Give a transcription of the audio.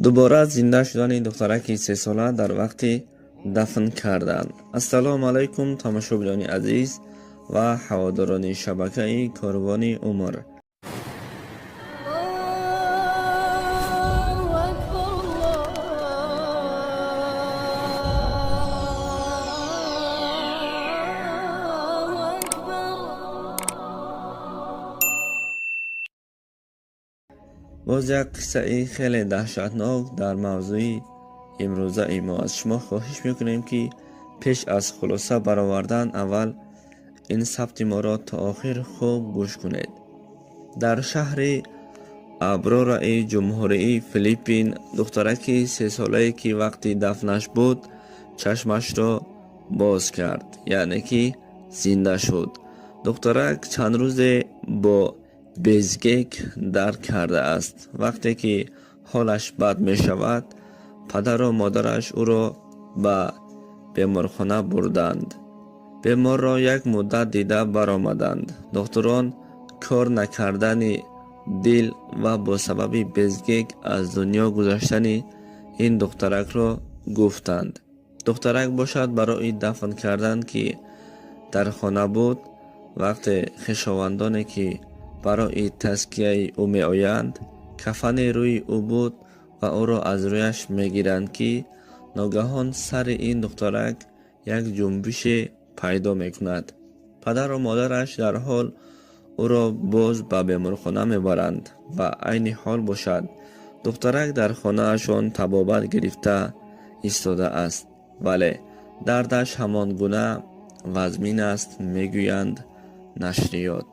دوباره زنده شدن دخترک 3 ساله در وقتی دفن کردند. السلام علیکم تماشاگران عزیز و هواداران شبکه کاروان عمر. باز یک قصه خیلی دهشتناک در موضوع امروزه ما از شما خواهش میکنیم که پیش از خلاصه برآوردن اول این ثبت ما را تا آخر خوب گوش کنید. در شهر ابرارا جمهوری فیلیپین دخترکی 3 ساله که وقتی دفنش بود چشمش را باز کرد، یعنی که زنده شد. دخترک چند روز با بیزگیک درد کرده است. وقتی که حالش بد می شود پدر و مادرش او را به بیمارخانه بردند. بیمار را یک مدت دیده برآمدند. دکتران کار نکردن دل و با سبب بیزگیک از دنیا گذشتن این دخترک را گفتند. دخترک باشد برای دفن کردن که در خانه بود. وقتی خویشاوندانی که برای تزکیه او می آیند کفن روی او بود و او را از رویش می گیرند که ناگهان سر این دخترک یک جنبش پیدا می کند. پدر و مادرش در حال او را باز به بیمارخانه می برند و عین حال باشد دخترک در خانه اشان طبابت گرفته ایستاده است، ولی دردش همان گونه وزمین است، می گویند نشریات.